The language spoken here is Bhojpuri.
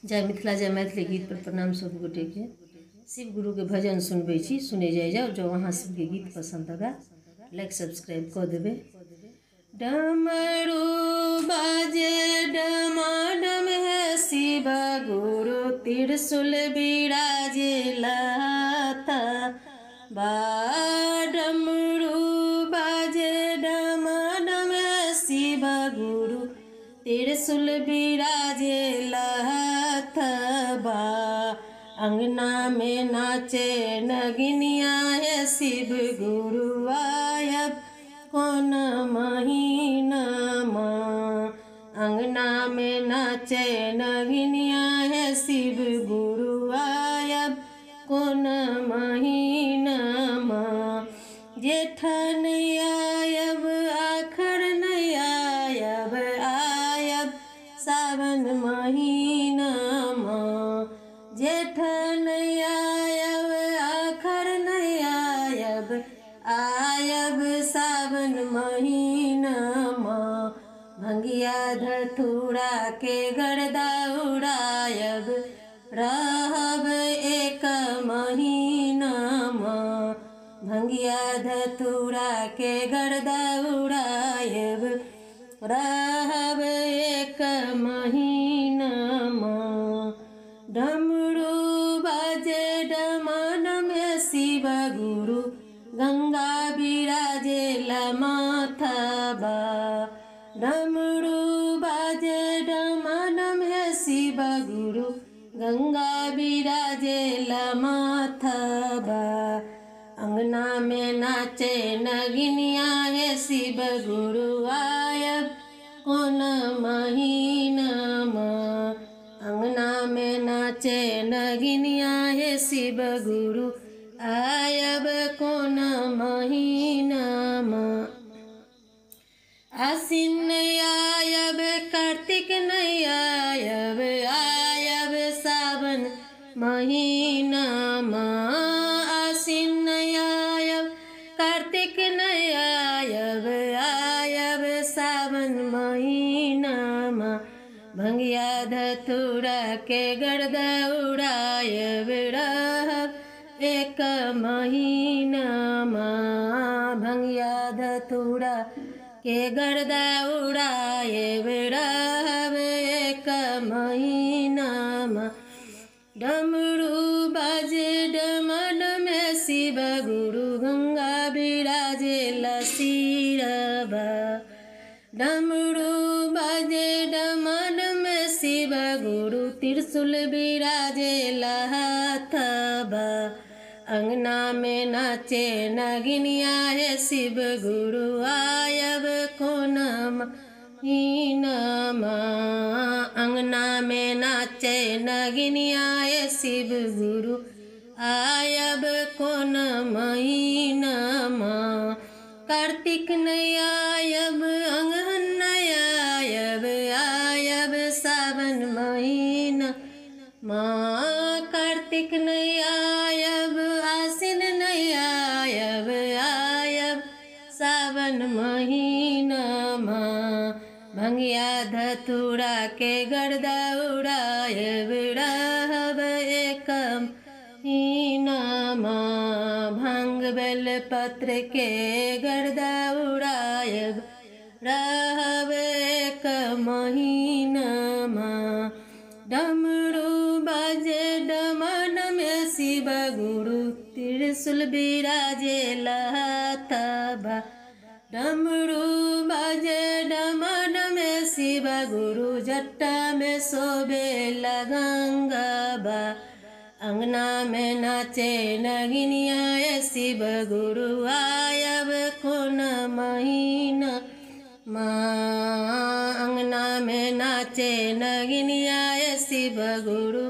जय मिथिला जय मैथिली गीत पर प्रणाम सब गोटे के। शिव गुरु के भजन सुनबे छी, सुने जाए जाओ। जो वहाँ शिव के गीत पसंद आगा लाइक सब्सक्राइब कर देवे। डमरू बाजे डमाडम है शिव गुरु त्रिशूल बिराजे लाता बा। डमरू बाजे डमाडम है शिव गुरु त्रिशूल बिराजे लाता बा। अंगना में नाचे नगिनिया है शिव गुरु आयब कौन महीना माँ। अंगना में नाचे नगिनिया है शिव गुरु आयब कौन महीना माँ। जेठ नहीं आयब आखर नहीं आयब आयब सावन महीना माँ। जेठ नहीं आयब आखर नहीं आयब आयब सावन महीना माँ। भंगिया धतूरा के गर्दा उड़ायब रहब एक महीना माँ। भंगिया धतूरा के गर्दा उड़ायब रहब एक महीना माँ। डमरू बाजे डमाडम है शिव गुरु गंगा बिराजे माथा बा। डमरू बाजे डमाडम है शिव गुरु गंगा बिराजे माथा बा। अंगना में नाचे नगिनिया है शिव गुरु आयब कौन महीना माँ। अंगना में नाचे नगिनिया है शिव गुरु आयब कौन महीना माँ। आसिन नहीं आयब कार्तिक नहीं आयब आयब सावन महीना माँ। आसिन नहीं आयब कार्तिक नहीं आयब आयब सावन महीना माँ। भंगिया धतूरा के गर्दा उड़ायब रहब एक महीना माँ। भंगिया धतूरा के गर्दा उड़ायब रहब एक महीना माँ। डमरू बाजे डमाडम है शिव गुरु गंगा बिराजे सिरबा। डमरू बाजे डमाडम है शिव गुरु त्रिशूल बिराजे हाथबा। अंगना में नाचे नगिनिया है शिव गुरु आयब कौन महीना माँ। अंगना में नाचे नगिनिया है शिव गुरु आयब कौन महीना माँ। कार्तिक नहीं आयब अंगहन नहीं आयब आयब सावन महीना माँ। कार्तिक नहीं आयब आसिन नहीं आयब आयब सावन महीना माँ। भंगिया धतूरा के गर्दा उड़ायब रहब एक महीना माँ। भांग बेल पत्र के गर्दा उड़ायब रहब एक महीना माँ। डमरू बाजे डमाडम है शिव गुरु त्रिशूल बिराजे लाता बा। डमरू बाजे डमाडम है शिव गुरु जट्टा में शोभे गंगा बा। अंगना में नाचे नगिनिया है शिव गुरु आयब कौन महीना माँ। अंगना में नाचे नगिनिया है शिव गुरु